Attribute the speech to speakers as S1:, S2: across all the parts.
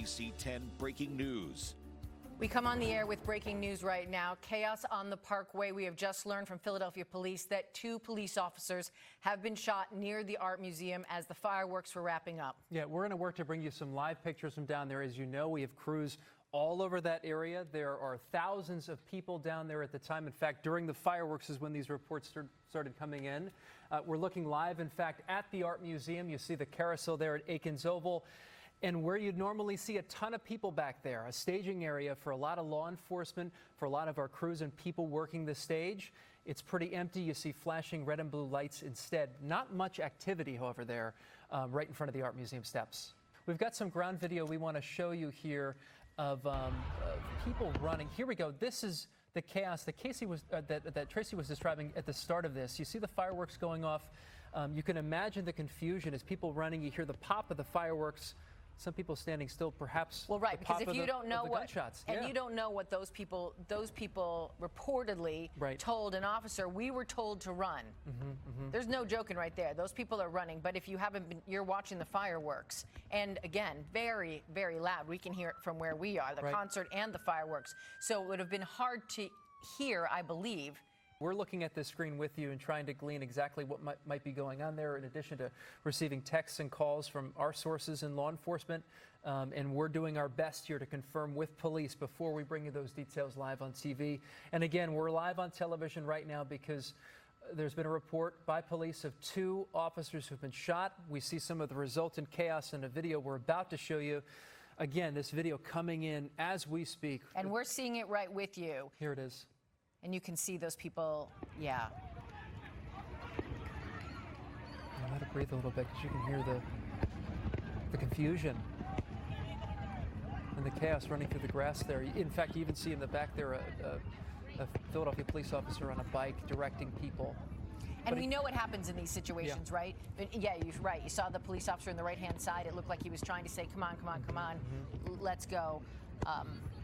S1: ABC 10 breaking news.
S2: We come on the air with breaking news right now. Chaos on the Parkway. We have just learned from Philadelphia police that 2 police officers have been shot near the art museum as the fireworks were wrapping up.
S3: Yeah, we're going to work to bring you some live pictures from down there. As you know, we have crews all over that area. There are thousands of people down there at the time. In fact, during the fireworks is when these reports started coming in. We're looking live, in fact, at the art museum. You see the carousel there at Aikens Oval. And where you'd normally see a ton of people back there, a staging area for a lot of law enforcement, for a lot of our crews and people working the stage, it's pretty empty. You see flashing red and blue lights instead. Not much activity, however, there right in front of the art museum steps. We've got some ground video we want to show you here of people running. Here we go. This is the chaos that that Tracy was describing at the start of this. You see the fireworks going off. You can imagine the confusion as people running. You hear the pop of the fireworks. Some people standing still, perhaps.
S2: Well, right, because if you don't know what
S3: gunshots.
S2: And you don't know what those people reportedly told an officer, we were told to run. There's no joking right there. Those people are running. But if you haven't been, you're watching the fireworks, and again, very, very loud. We can hear it from where we are, the concert and the fireworks. So it would have been hard to hear, I believe.
S3: We're looking at this screen with you and trying to glean exactly what might be going on there, in addition to receiving texts and calls from our sources in law enforcement. And we're doing our best here to confirm with police before we bring you those details live on TV. And again, we're live on television right now because there's been a report by police of 2 officers who've been shot. We see some of the resultant chaos in a video we're about to show you. Again, this video coming in as we speak.
S2: And we're seeing it right with you.
S3: Here it is.
S2: And you can see those people, yeah.
S3: Let it breathe a little bit because you can hear the confusion and the chaos running through the grass there. In fact, you even see in the back there a Philadelphia police officer on a bike directing people.
S2: And we know what happens in these situations, right? But yeah, you're right. You saw the police officer on the right-hand side. It looked like he was trying to say, come on, come on, come on, let's go.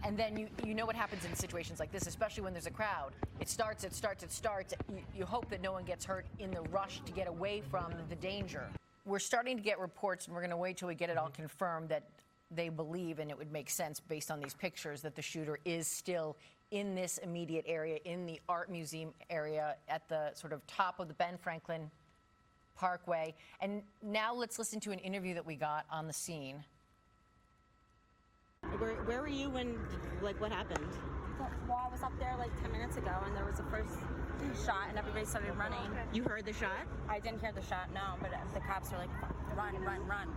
S2: And then you know what happens in situations like this, especially when there's a crowd. It starts. You hope that no one gets hurt in the rush to get away from the danger. We're starting to get reports, and we're going to wait till we get it all confirmed, that they believe, and it would make sense based on these pictures, that the shooter is still in this immediate area, in the art museum area at the sort of top of the Ben Franklin Parkway. And now let's listen to an interview that we got on the scene.
S4: Where were you when, like, what happened?
S5: Well, I was up there like 10 minutes ago, and there was the first shot, and everybody started running.
S4: You heard the shot?
S5: I didn't hear the shot, no, but the cops were like, run, run, run.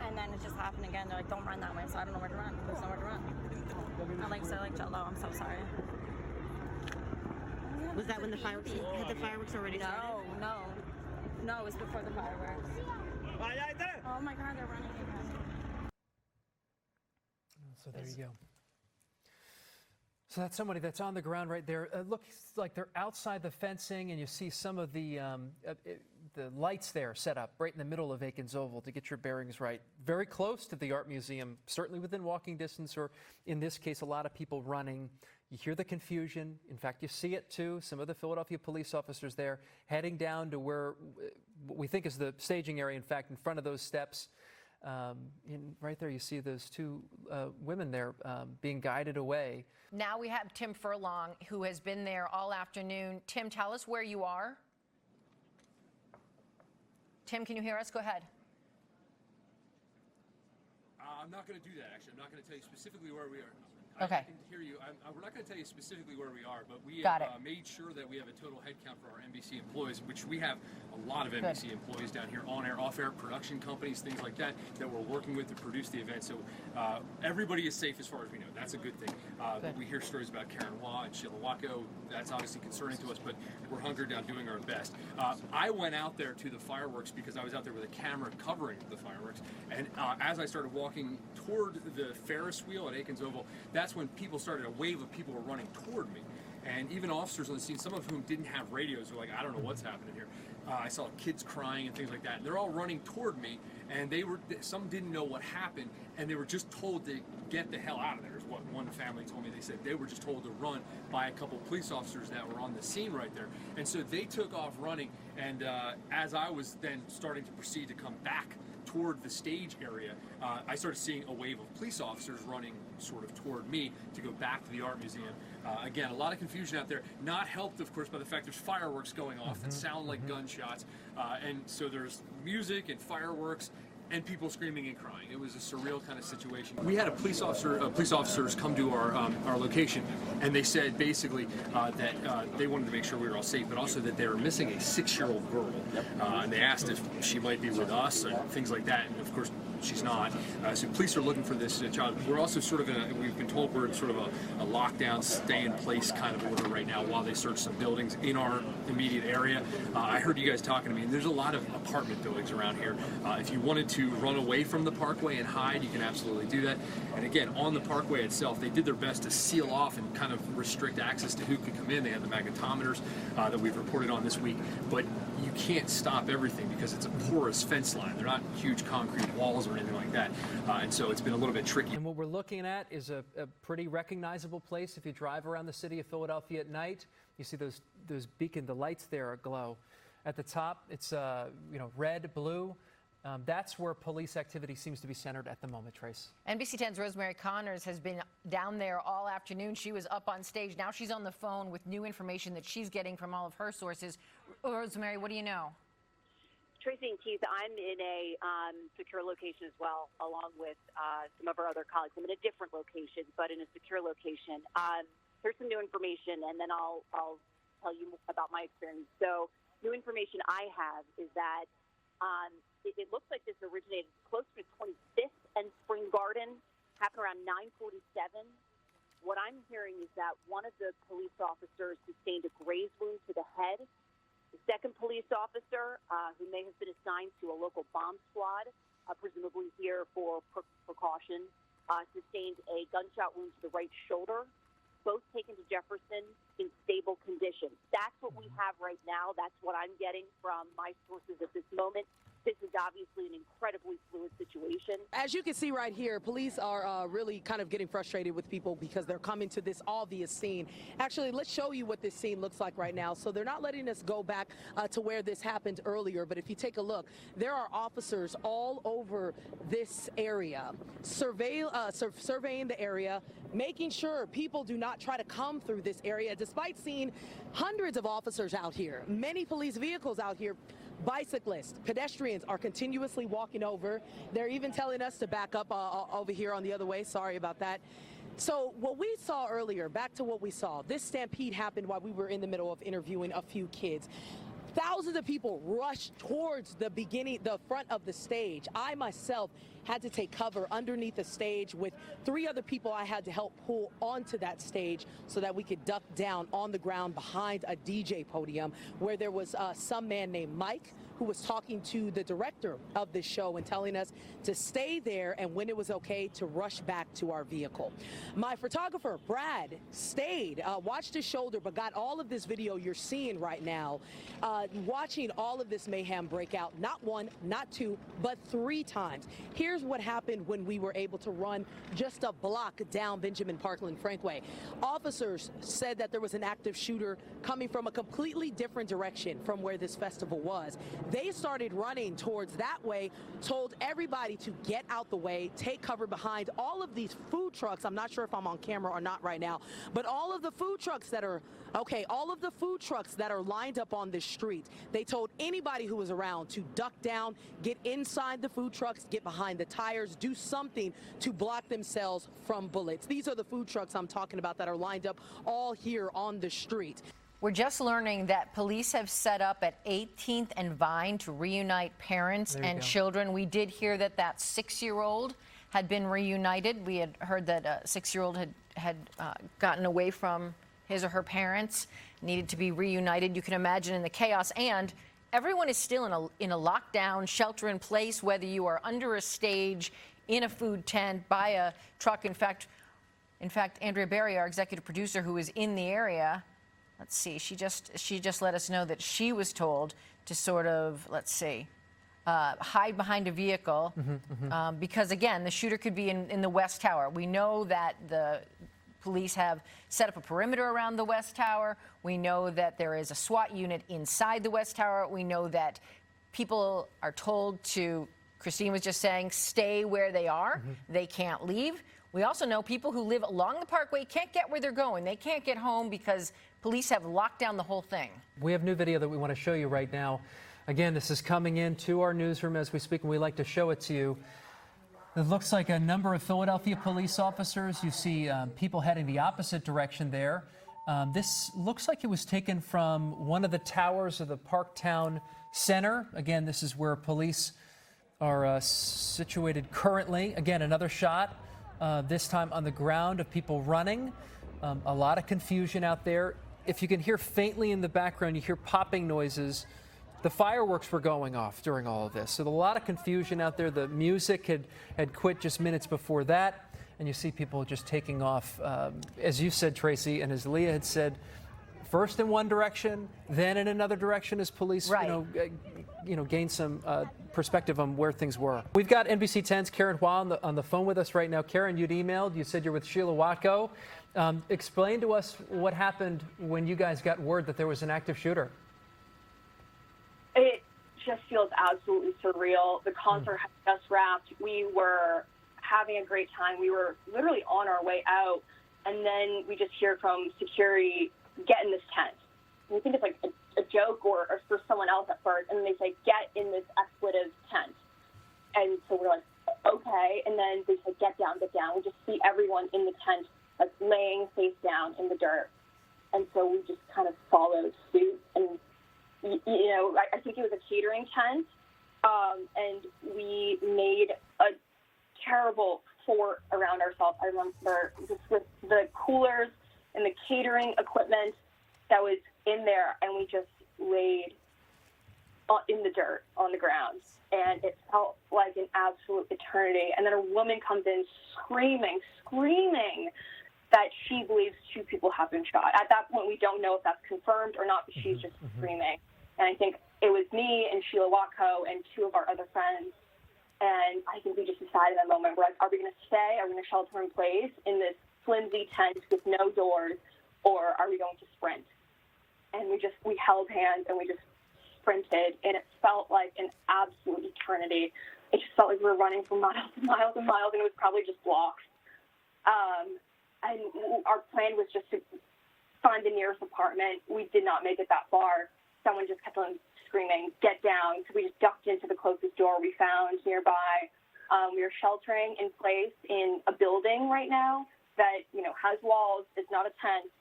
S5: And then it just happened again. They're like, don't run that way, so I don't know where to run. There's nowhere to run. I like, so like, Jello, I'm so sorry.
S4: Was that when the fireworks, had the fireworks already started?
S5: No, it was before the fireworks. Oh my God, they're running again.
S3: So there you go. So that's somebody that's on the ground right there. Looks like they're outside the fencing, and you see some of the lights there set up right in the middle of Aikens Oval to get your bearings right. Very close to the art museum, certainly within walking distance, or in this case, a lot of people running. You hear the confusion. In fact, you see it too. Some of the Philadelphia police officers there heading down to where what we think is the staging area, in fact, in front of those steps. Right there, you see those 2 women there being guided away.
S2: Now we have Tim Furlong, who has been there all afternoon. Tim, tell us where you are. Tim, can you hear us? Go ahead.
S6: I'm not going to do that, actually. I'm not going to tell you specifically where we are.
S2: Okay.
S6: I can hear you. We're not going to tell you specifically where we are, but we
S2: Got
S6: have
S2: it.
S6: made sure that we have a total head count for our NBC employees, which we have a lot of NBC employees down here, on-air, off-air, production companies, things like that, that we're working with to produce the event. So everybody is safe as far as we know. That's a good thing. We hear stories about Karen Waugh and Sheila Waco. That's obviously concerning to us, but we're hunkered down doing our best. I went out there to the fireworks because I was out there with a camera covering the fireworks. And as I started walking toward the Ferris wheel at Aikens Oval, that's when people started, a wave of people were running toward me. And even officers on the scene, some of whom didn't have radios, were like, I don't know what's happening here. I saw kids crying and things like that. And they're all running toward me, and some didn't know what happened, and they were just told to get the hell out of there, is what one family told me. They said they were just told to run by a couple police officers that were on the scene right there. And so they took off running, and as I was then starting to proceed to come back toward the stage area, I started seeing a wave of police officers running sort of toward me to go back to the art museum. Again, a lot of confusion out there, not helped, of course, by the fact there's fireworks going off that sound like gunshots. And so there's music and fireworks and people screaming and crying. It was a surreal kind of situation. We had police officers come to our location, and they said basically that they wanted to make sure we were all safe, but also that they were missing a 6-year-old girl. And they asked if she might be with us or things like that, and of course she's not. So police are looking for this child. We're also sort of we've been told we're in sort of a lockdown, stay-in-place kind of order right now while they search some buildings in our immediate area. I heard you guys talking to me, and there's a lot of apartment buildings around here. If you wanted to run away from the parkway and hide, you can absolutely do that. And again, on the parkway itself, they did their best to seal off and kind of restrict access to who could come in. They had the magnetometers that we've reported on this week, but you can't stop everything because it's a porous fence line. They're not huge concrete walls or anything like that. And so it's been a little bit tricky.
S3: And what we're looking at is a pretty recognizable place. If you drive around the city of Philadelphia at night, you see those the lights there glow. At the top, it's red, blue. That's where police activity seems to be centered at the moment, Trace.
S2: NBC 10's Rosemary Connors has been down there all afternoon. She was up on stage. Now she's on the phone with new information that she's getting from all of her sources. Rosemary, what do you know?
S7: Tracy and Keith, I'm in a secure location as well, along with some of our other colleagues. I'm in a different location, but in a secure location. Here's some new information, and then I'll tell you about my experience. So, new information I have is that it looks like this originated close to 25th and Spring Garden, happened around 9:47. What I'm hearing is that one of the police officers sustained a graze wound to the head. The second police officer, who may have been assigned to a local bomb squad, presumably here for precaution, sustained a gunshot wound to the right shoulder. Both taken to Jefferson in stable condition. That's what we have right now. That's what I'm getting from my sources at this moment. This is obviously an incredibly fluid situation.
S8: As you can see right here, police are really kind of getting frustrated with people because they're coming to this obvious scene. Actually, let's show you what this scene looks like right now. So they're not letting us go back to where this happened earlier, but if you take a look, there are officers all over this area surveying the area, making sure people do not try to come through this area, despite seeing hundreds of officers out here, many police vehicles out here. Bicyclists, pedestrians are continuously walking over. They're even telling us to back up over here on the other way. Sorry about that. So what we saw earlier, back to what we saw, this stampede happened while we were in the middle of interviewing a few kids. Thousands of people rushed towards the front of the stage. I myself had to take cover underneath the stage with 3 other people I had to help pull onto that stage so that we could duck down on the ground behind a DJ podium where there was some man named Mike who was talking to the director of this show and telling us to stay there and when it was okay to rush back to our vehicle. My photographer, Brad, stayed, watched his shoulder, but got all of this video you're seeing right now, watching all of this mayhem break out, not 1, not 2, but 3 times. Here's what happened when we were able to run just a block down Benjamin Parkland Frankway. Officers said that there was an active shooter coming from a completely different direction from where this festival was. They started running towards that way, told everybody to get out the way, take cover behind all of these food trucks. I'm not sure if I'm on camera or not right now, but all of the food trucks that are lined up on this street. They told anybody who was around to duck down, get inside the food trucks, get behind the tires, do something to block themselves from bullets. These are the food trucks I'm talking about that are lined up all here on the street.
S2: We're just learning that police have set up at 18th and Vine to reunite parents and children. We did hear that 6-year-old had been reunited. We had heard that a 6-year-old had gotten away from his or her parents, needed to be reunited. You can imagine in the chaos, and everyone is still in a lockdown, shelter in place, whether you are under a stage, in a food tent, by a truck. In fact, Andrea Berry, our executive producer, who is in the area, let's see, she just let us know that she was told to sort of, hide behind a vehicle because, again, the shooter could be in the West Tower. We know that the police have set up a perimeter around the West Tower. We know that there is a SWAT unit inside the West Tower. We know that people are told to Christine was just saying, stay where they are. They can't leave. We also know people who live along the Parkway can't get where they're going. They can't get home because police have locked down the whole thing.
S3: We have new video that we want to show you right now. Again, this is coming into our newsroom as we speak, and we like to show it to you. It looks like a number of Philadelphia police officers. You see people heading the opposite direction there. This looks like it was taken from one of the towers of the Parktown Center. Again, this is where police are situated currently. Again, another shot, this time on the ground, of people running. A lot of confusion out there. If you can hear faintly in the background, you hear popping noises. The fireworks were going off during all of this. So a lot of confusion out there. The music had quit just minutes before that. And you see people just taking off, as you said, Tracy, and as Leah had said, first in one direction, then in another direction as police, gain some perspective on where things were. We've got NBC 10's Karen Hua on the phone with us right now. Karen, you'd emailed. You said you're with Sheila Watko. Explain to us what happened when you guys got word that there was an active shooter.
S9: It just feels absolutely surreal. The concert had just wrapped. We were having a great time. We were literally on our way out, and then we just hear from security, get in this tent. We think it's like a joke or for someone else at first, and then they say, get in this expletive tent. And so we're like, okay. And then they say, get down, get down. We just see everyone in the tent, like laying face down in the dirt. And so we just kind of followed suit. And, you know, I think it was a catering tent, and we made a terrible fort around ourselves. I remember just with the coolers and the catering equipment that was in there, and we just laid in the dirt on the ground, and it felt like an absolute eternity. And then a woman comes in screaming that she believes 2 people have been shot. At that point, we don't know if that's confirmed or not, but she's just screaming. And I think it was me and Sheila Watko and 2 of our other friends. And I think we just decided in that moment, we're like, are we going to stay? Are we going to shelter in place in this flimsy tent with no doors, or are we going to sprint? And we held hands and we just sprinted, and it felt like an absolute eternity. It just felt like we were running for miles and miles and miles, and it was probably just blocks. And our plan was just to find the nearest apartment. We did not make it that far. Someone just kept on screaming, get down. So we just ducked into the closest door we found nearby. We are sheltering in place in a building right now that, you know, has walls. It's not a tent.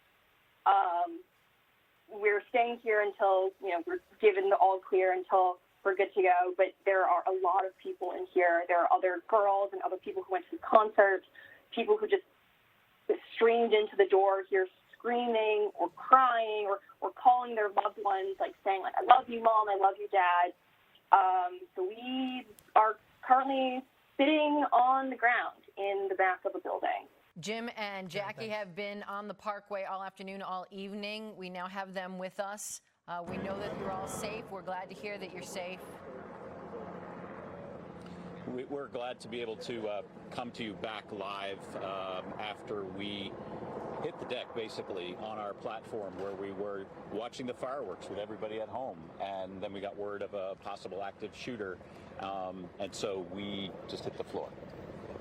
S9: We're staying here until, you know, we're given the all clear until we're good to go. But there are a lot of people in here. There are other girls and other people who went to the concert, people who just streamed into the door here screaming or crying or calling their loved ones, like saying, like, I love you, Mom, I love you, Dad. So we are currently sitting on the ground in the back of a building.
S2: Jim and Jackie have been on the Parkway all afternoon, all evening. We now have them with us. We know that you're all safe. We're glad to hear that you're safe.
S1: We're glad to be able to come to you back live after we hit the deck, basically, on our platform where we were watching the fireworks with everybody at home. And then we got word of a possible active shooter. And so we just hit the floor.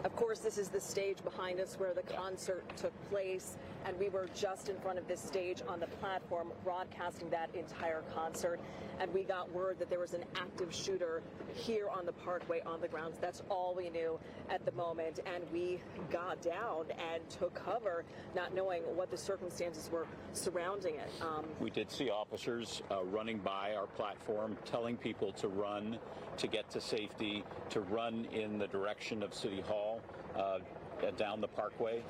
S8: Of course, this is the stage behind us where the concert took place, and we were just in front of this stage on the platform broadcasting that entire concert, and we got word that there was an active shooter here on the Parkway on the grounds. That's all we knew at the moment, and we got down and took cover, not knowing what the circumstances were surrounding it.
S1: We did see officers running by our platform, telling people to run, to get to safety, to run in the direction of City Hall, down the Parkway.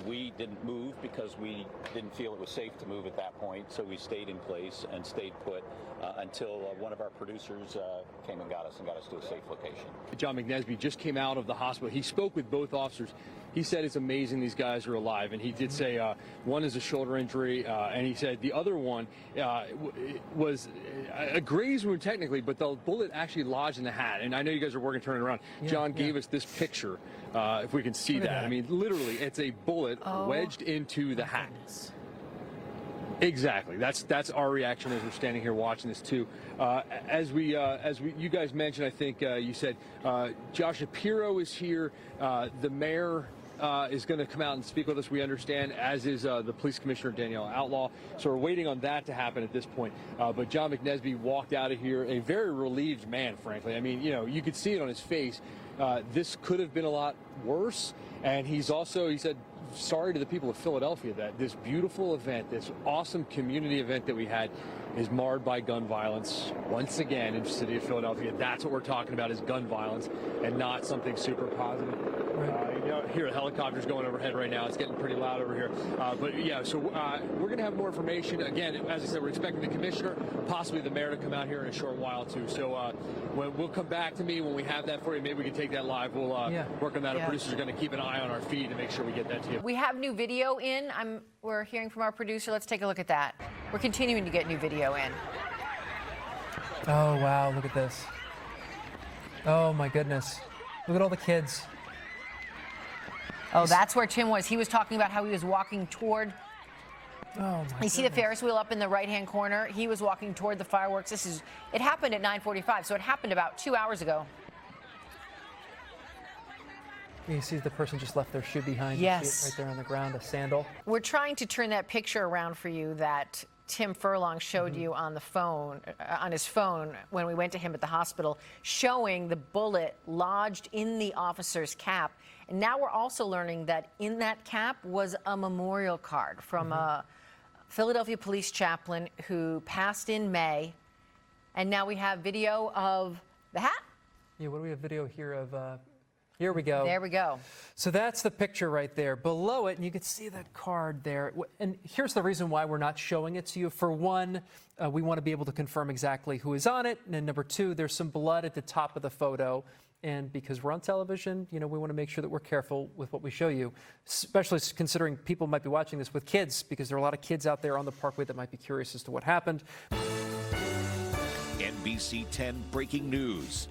S1: We didn't move because we didn't feel it was safe to move at that point, so we stayed in place and stayed put until one of our producers came and got us to a safe location.
S10: John McNesby just came out of the hospital. He spoke with both officers. He said it's amazing these guys are alive, and he did say one is a shoulder injury, and he said the other one was a graze wound technically, but the bullet actually lodged in the hat. And I know you guys are working turning around. Yeah, John gave us this picture, if we can see that. I mean, literally, it's a bullet wedged into the hat. Exactly. That's our reaction as we're standing here watching this too. As you guys mentioned, I think you said Josh Shapiro is here. The mayor is going to come out and speak with us, we understand, as is the police commissioner, Danielle Outlaw. So we're waiting on that to happen at this point. But John McNesby walked out of here a very relieved man, frankly. I mean, you could see it on his face. This could have been a lot worse. And he said, sorry to the people of Philadelphia that this beautiful event, this awesome community event that we had, is marred by gun violence once again in the city of Philadelphia. That's what we're talking about, is gun violence, and not something super positive. Here, helicopters going overhead right now. It's getting pretty loud over here. But yeah, so we're going to have more information. Again, as I said, we're expecting the commissioner, possibly the mayor, to come out here in a short while too. So we'll come back to me when we have that for you. Maybe we can take that live. We'll work on that. Our producers are going to keep an eye on our feed to make sure we get that to you.
S2: We have new video in. We're hearing from our producer. Let's take a look at that. We're continuing to get new video in.
S3: Oh, wow. Look at this. Oh, my goodness. Look at all the kids.
S2: Oh, that's where Tim was. He was talking about how he was walking toward.
S3: Oh, my
S2: You see the Ferris wheel up in the right-hand corner? He was walking toward the fireworks. It happened at 9:45, so it happened about 2 hours ago.
S3: You see the person just left their shoe behind.
S2: Yes.
S3: You see it right there on the ground, a sandal.
S2: We're trying to turn that picture around for you that Tim Furlong showed you on the phone, on his phone when we went to him at the hospital, showing the bullet lodged in the officer's cap. And now we're also learning that in that cap was a memorial card from a Philadelphia police chaplain who passed in May. And now we have video of the hat.
S3: Yeah, what do we have video here of? Here we go.
S2: There we go.
S3: So that's the picture right there. Below it, and you can see that card there. And here's the reason why we're not showing it to you. For one, we want to be able to confirm exactly who is on it. And then number two, there's some blood at the top of the photo. And because we're on television, we want to make sure that we're careful with what we show you, especially considering people might be watching this with kids, because there are a lot of kids out there on the Parkway that might be curious as to what happened.
S11: NBC 10 breaking news.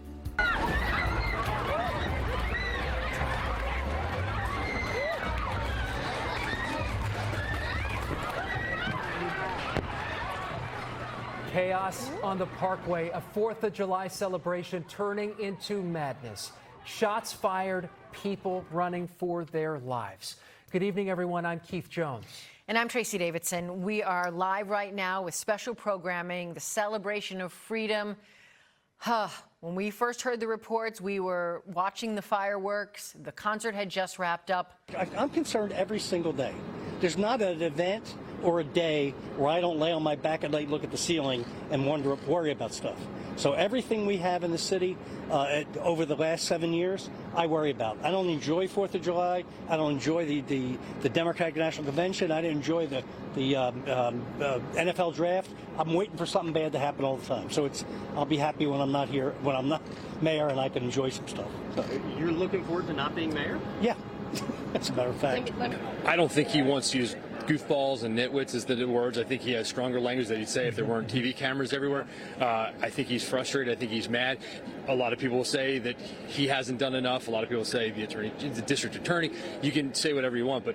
S3: Chaos on the Parkway, a 4th of July celebration turning into madness. Shots fired, people running for their lives. Good evening, everyone. I'm Keith Jones.
S2: And I'm Tracy Davidson. We are live right now with special programming, the celebration of freedom. When we first heard the reports, we were watching the fireworks. The concert had just wrapped up.
S12: I'm concerned every single day. There's not an event or a day where I don't lay on my back at night, look at the ceiling, and worry about stuff. So everything we have in the city over the last 7 years, I worry about. I don't enjoy 4th of July. I don't enjoy the Democratic National Convention. I didn't enjoy the NFL draft. I'm waiting for something bad to happen all the time. So I'll be happy when I'm not here, when I'm not mayor, and I can enjoy some stuff. So,
S13: you're looking forward to not being mayor?
S12: Yeah, as a matter of fact.
S10: I don't think he wants to use goofballs and nitwits as the words. I think he has stronger language that he'd say if there weren't TV cameras everywhere. I think he's frustrated. I think he's mad. A lot of people will say that he hasn't done enough. A lot of people say the district attorney. You can say whatever you want, but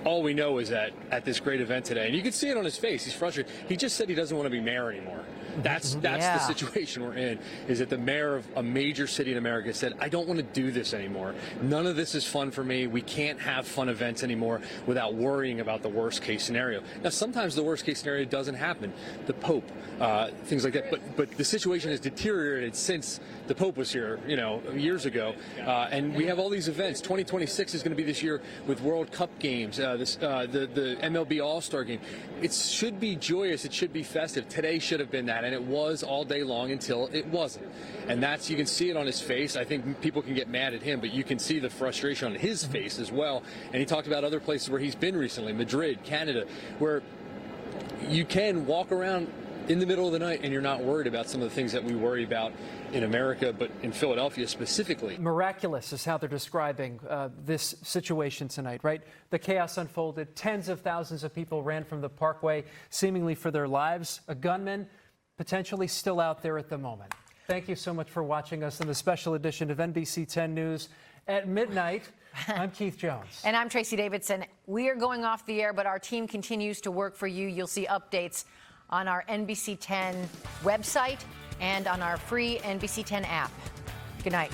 S10: all we know is that at this great event today, and you can see it on his face, he's frustrated. He just said he doesn't want to be mayor anymore. That's the situation we're in, is that the mayor of a major city in America said, I don't want to do this anymore. None of this is fun for me. We can't have fun events anymore without worrying about the worst case scenario. Now, sometimes the worst case scenario doesn't happen. The Pope, things like that. But the situation has deteriorated since the Pope was here, years ago. And we have all these events. 2026 is going to be this year with World Cup games, the MLB All-Star game. It should be joyous. It should be festive. Today should have been that. And it was all day long until it wasn't. And you can see it on his face. I think people can get mad at him, but you can see the frustration on his face as well. And he talked about other places where he's been recently, Madrid, Canada, where you can walk around in the middle of the night and you're not worried about some of the things that we worry about in America, but in Philadelphia specifically.
S3: Miraculous is how they're describing this situation tonight, right? The chaos unfolded. Tens of thousands of people ran from the Parkway, seemingly for their lives. A gunman potentially still out there at the moment. Thank you so much for watching us in the special edition of NBC 10 News at midnight. I'm Keith Jones.
S2: And I'm Tracy Davidson. We are going off the air, but our team continues to work for you. You'll see updates on our NBC 10 website and on our free NBC 10 app. Good night.